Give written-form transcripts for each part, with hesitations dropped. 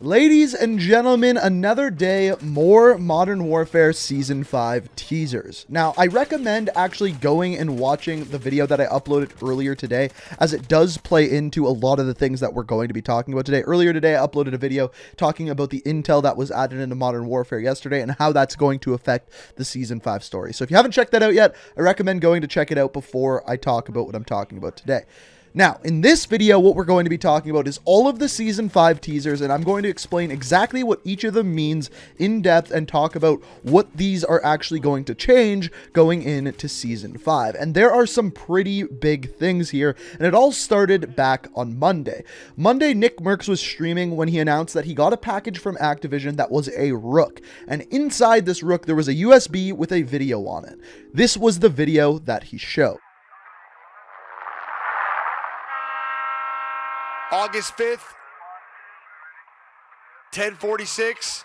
Ladies and gentlemen, another day, more Modern Warfare Season 5 teasers. Now, I recommend actually going and watching the video that I uploaded earlier today, as it does play into a lot of the things that we're going to be talking about today. Earlier today, I uploaded a video talking about the intel that was added into Modern Warfare yesterday and how that's going to affect the Season 5 story. So if you haven't checked that out yet, I recommend going to check it out before I talk about what I'm talking about today. Now, in this video, what we're going to be talking about is all of the Season 5 teasers, and I'm going to explain exactly what each of them means in depth and talk about what these are actually going to change going into Season 5. And there are some pretty big things here, and it all started back on Monday. Monday, Nick Mercs was streaming when he announced that he got a package from Activision that was a Rook, and inside this Rook, there was a USB with a video on it. This was the video that he showed. August 5th, 10:46.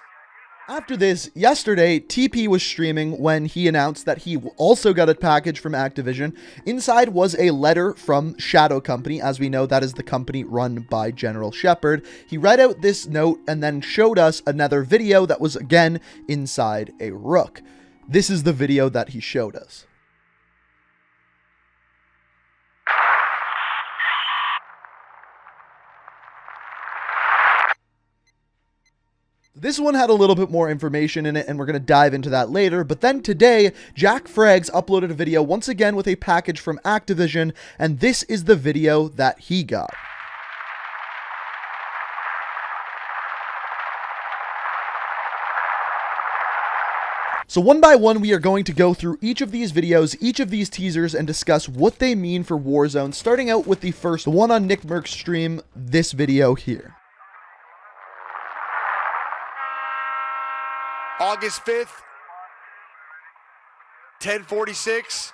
After this, yesterday, TP was streaming when he announced that he also got a package from Activision. Inside was a letter from Shadow Company. As we know, that is the company run by General Shepard. He read out this note and then showed us another video that was again inside a Rook. This is the video that he showed us. This one had a little bit more information in it, and we're going to dive into that later. But then today, Jackfrags uploaded a video once again with a package from Activision, and this is the video that he got. So one by one, we are going to go through each of these videos, each of these teasers, and discuss what they mean for Warzone, starting out with the first, the one on Nick Mercs' stream, this video here. August 5th, 10:46.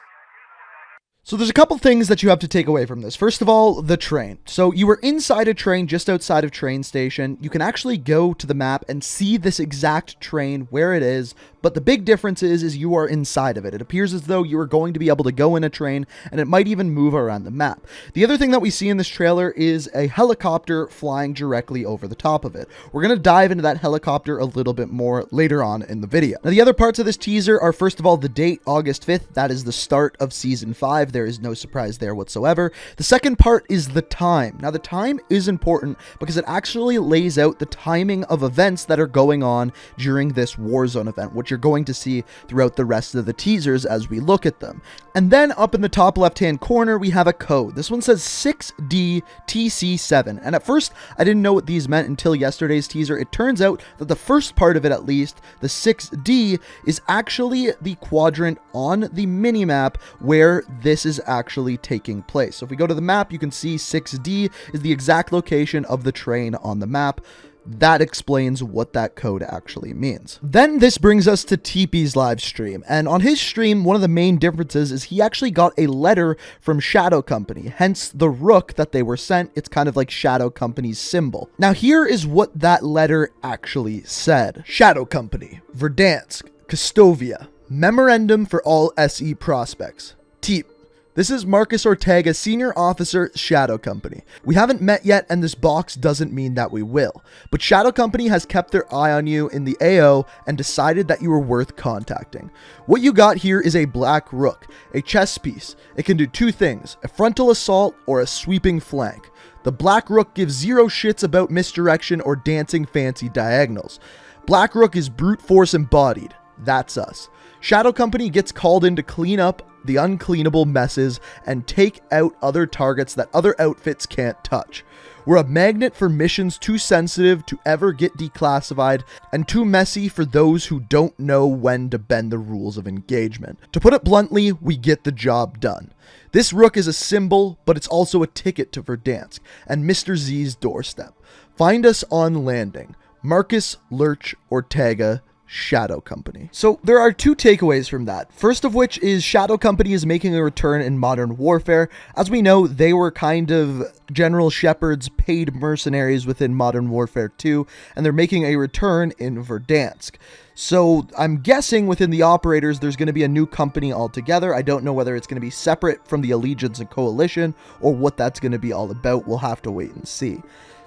So there's a couple things that you have to take away from this. First of all, the train. So you were inside a train just outside of train station. You can actually go to the map and see this exact train where it is, but the big difference is you are inside of it. It appears as though you are going to be able to go in a train, and it might even move around the map. The other thing that we see in this trailer is a helicopter flying directly over the top of it. We're going to dive into that helicopter a little bit more later on in the video. Now, the other parts of this teaser are, first of all, the date, August 5th. That is the start of Season 5. There is no surprise there whatsoever. The second part is the time. Now, the time is important because it actually lays out the timing of events that are going on during this Warzone event, which you're going to see throughout the rest of the teasers as we look at them. And then up in the top left-hand corner, we have a code. This one says 6DTC7. And at first, I didn't know what these meant until yesterday's teaser. It turns out that the first part of it, at least, the 6D, is actually the quadrant on the minimap where this is actually taking place. So if we go to the map, you can see 6D is the exact location of the train on the map. That explains what that code actually means. Then this brings us to TP's live stream. And on his stream, one of the main differences is he actually got a letter from Shadow Company, hence the Rook that they were sent. It's kind of like Shadow Company's symbol. Now here is what that letter actually said. Shadow Company, Verdansk, Custovia, Memorandum for all SE prospects. Teep. This is Marcus Ortega, Senior Officer, Shadow Company. We haven't met yet, and this box doesn't mean that we will. But Shadow Company has kept their eye on you in the AO and decided that you are worth contacting. What you got here is a black Rook, a chess piece. It can do two things, a frontal assault or a sweeping flank. The black Rook gives zero shits about misdirection or dancing fancy diagonals. Black Rook is brute force embodied. That's us. Shadow Company gets called in to clean up the uncleanable messes and take out other targets that other outfits can't touch. We're a magnet for missions too sensitive to ever get declassified and too messy for those who don't know when to bend the rules of engagement. To put it bluntly, we get the job done. This Rook is a symbol, but it's also a ticket to Verdansk and Mr. Z's doorstep. Find us on landing. Marcus Lurch Ortega, Shadow Company. So there are two takeaways from that. First of which is Shadow Company is making a return in Modern Warfare. As we know, they were kind of General Shepard's paid mercenaries within Modern Warfare 2, and they're making a return in Verdansk. So I'm guessing within the operators, there's going to be a new company altogether. I don't know whether it's going to be separate from the Allegiance and Coalition or what that's going to be all about. We'll have to wait and see.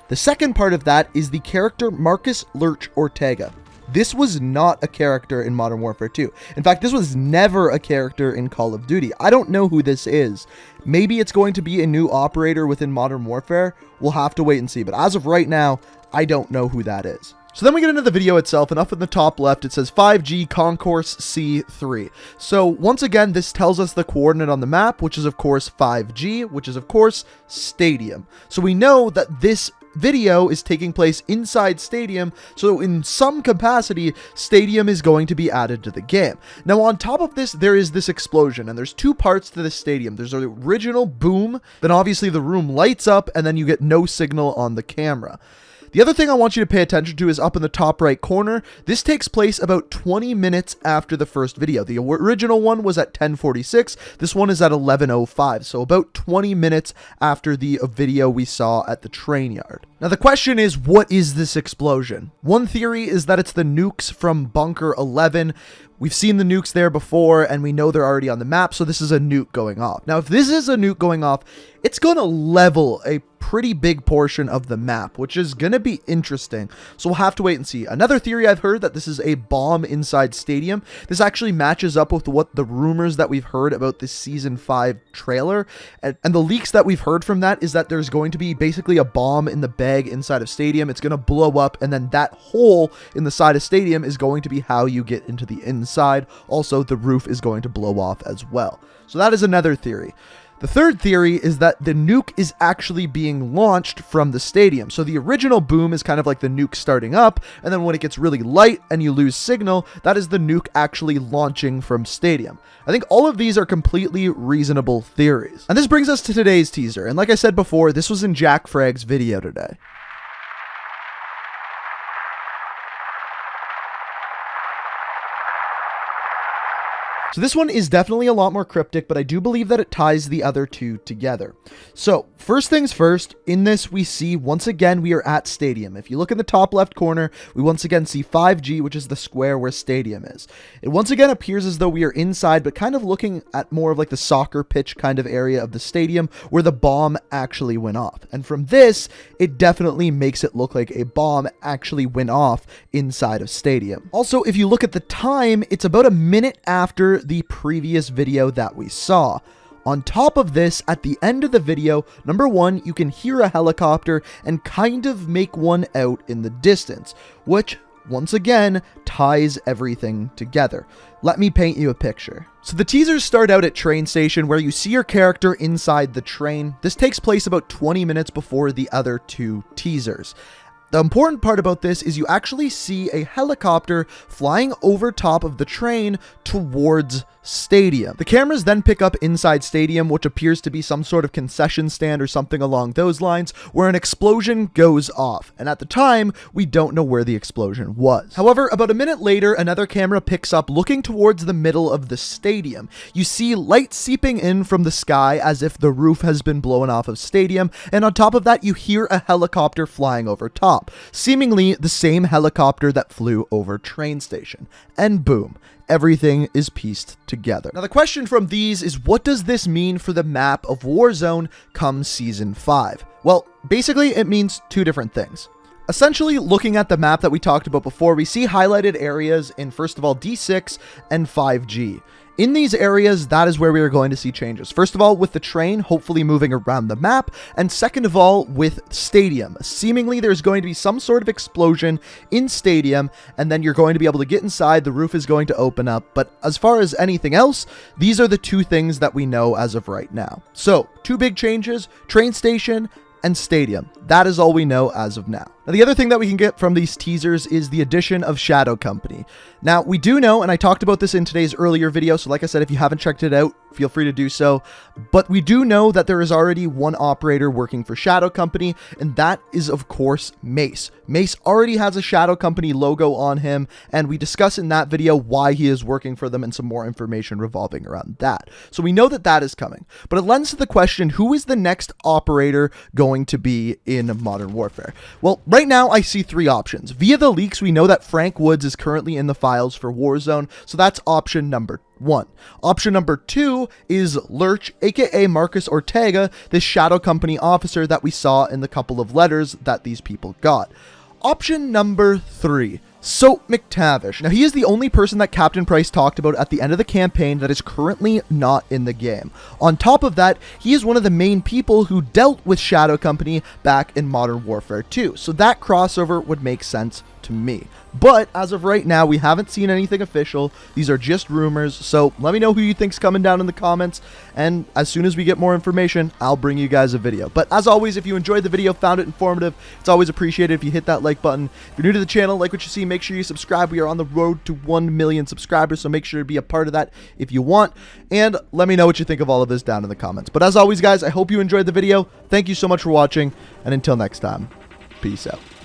The second part of that is the character Marcus Lurch Ortega. This was not a character in Modern Warfare 2. In fact, this was never a character in Call of Duty. I don't know who this is. Maybe it's going to be a new operator within Modern Warfare. We'll have to wait and see. But as of right now, I don't know who that is. So then we get into the video itself, and up in the top left, it says 5G Concourse C3. So once again, this tells us the coordinate on the map, which is of course 5G, which is of course Stadium. So we know that this video is taking place inside Stadium, so in some capacity, Stadium is going to be added to the game. Now on top of this, there is this explosion, and there's two parts to this stadium. There's the original boom, then obviously the room lights up, and then you get no signal on the camera. The other thing I want you to pay attention to is up in the top right corner. This takes place about 20 minutes after the first video. The original one was at 10:46. This one is at 11:05. So about 20 minutes after the video we saw at the train yard. Now the question is, what is this explosion? One theory is that it's the nukes from Bunker 11. We've seen the nukes there before, and we know they're already on the map, so this is a nuke going off. Now, if this is a nuke going off, it's going to level a pretty big portion of the map, which is going to be interesting. So we'll have to wait and see. Another theory I've heard that this is a bomb inside Stadium. This actually matches up with what the rumors that we've heard about this Season 5 trailer. And the leaks that we've heard from that is that there's going to be basically a bomb in the bag inside of Stadium. It's going to blow up, and then that hole in the side of Stadium is going to be how you get into the inside. Also, the roof is going to blow off as well. So that is another theory. The third theory is that the nuke is actually being launched from the stadium. So the original boom is kind of like the nuke starting up, and then when it gets really light and you lose signal, that is the nuke actually launching from stadium. I think all of these are completely reasonable theories. And this brings us to today's teaser. And like I said before, this was in Jackfrags' video today. So this one is definitely a lot more cryptic, but I do believe that it ties the other two together. So first things first, in this we see once again we are at Stadium. If you look in the top left corner, we once again see 5G, which is the square where Stadium is. It once again appears as though we are inside, but kind of looking at more of like the soccer pitch kind of area of the stadium where the bomb actually went off. And from this, it definitely makes it look like a bomb actually went off inside of Stadium. Also, if you look at the time, it's about a minute after the previous video that we saw. On top of this, at the end of the video, number one, you can hear a helicopter and kind of make one out in the distance, which once again ties everything together. Let me paint you a picture. So the teasers start out at train station where you see your character inside the train. This takes place about 20 minutes before the other two teasers. The important part about this is you actually see a helicopter flying over top of the train towards Stadium. The cameras then pick up inside Stadium, which appears to be some sort of concession stand or something along those lines, where an explosion goes off. And at the time, we don't know where the explosion was. However, about a minute later, another camera picks up looking towards the middle of the stadium. You see light seeping in from the sky as if the roof has been blown off of Stadium, and on top of that, you hear a helicopter flying over top, seemingly the same helicopter that flew over train station. And boom, everything is pieced together. Now the question from these is, what does this mean for the map of Warzone come Season 5? Well, basically it means two different things. Essentially, looking at the map that we talked about before, we see highlighted areas in, first of all, D6 and 5G. In these areas, that is where we are going to see changes. First of all, with the train hopefully moving around the map, and second of all, with Stadium. Seemingly, there's going to be some sort of explosion in Stadium, and then you're going to be able to get inside, the roof is going to open up, but as far as anything else, these are the two things that we know as of right now. So, two big changes, train station and Stadium. That is all we know as of now. Now, the other thing that we can get from these teasers is the addition of Shadow Company. Now, we do know, and I talked about this in today's earlier video, so like I said, if you haven't checked it out, feel free to do so. But we do know that there is already one operator working for Shadow Company, and that is, of course, Mace. Mace already has a Shadow Company logo on him, and we discuss in that video why he is working for them and some more information revolving around that. So we know that that is coming. But it lends to the question, who is the next operator going going to be in Modern Warfare? Well, right now I see three options. Via the leaks, we know that Frank Woods is currently in the files for Warzone, so that's option number 1. Option number 2 is Lurch, aka Marcus Ortega, this Shadow Company officer that we saw in the couple of letters that these people got. Option number 3. Soap McTavish. Now, he is the only person that Captain Price talked about at the end of the campaign that is currently not in the game. On top of that, he is one of the main people who dealt with Shadow Company back in Modern Warfare 2, so that crossover would make sense to me. But as of right now, we haven't seen anything official. These are just rumors, so let me know who you think's coming down in the comments, and as soon as we get more information, I'll bring you guys a video. But as always, if you enjoyed the video, found it informative, it's always appreciated if you hit that like button. If you're new to the channel, like what you see, make sure you subscribe. We are on the road to 1 million subscribers, so make sure to be a part of that if you want, and let me know what you think of all of this down in the comments. But as always, guys, I hope you enjoyed the video. Thank you so much for watching, and until next time, peace out.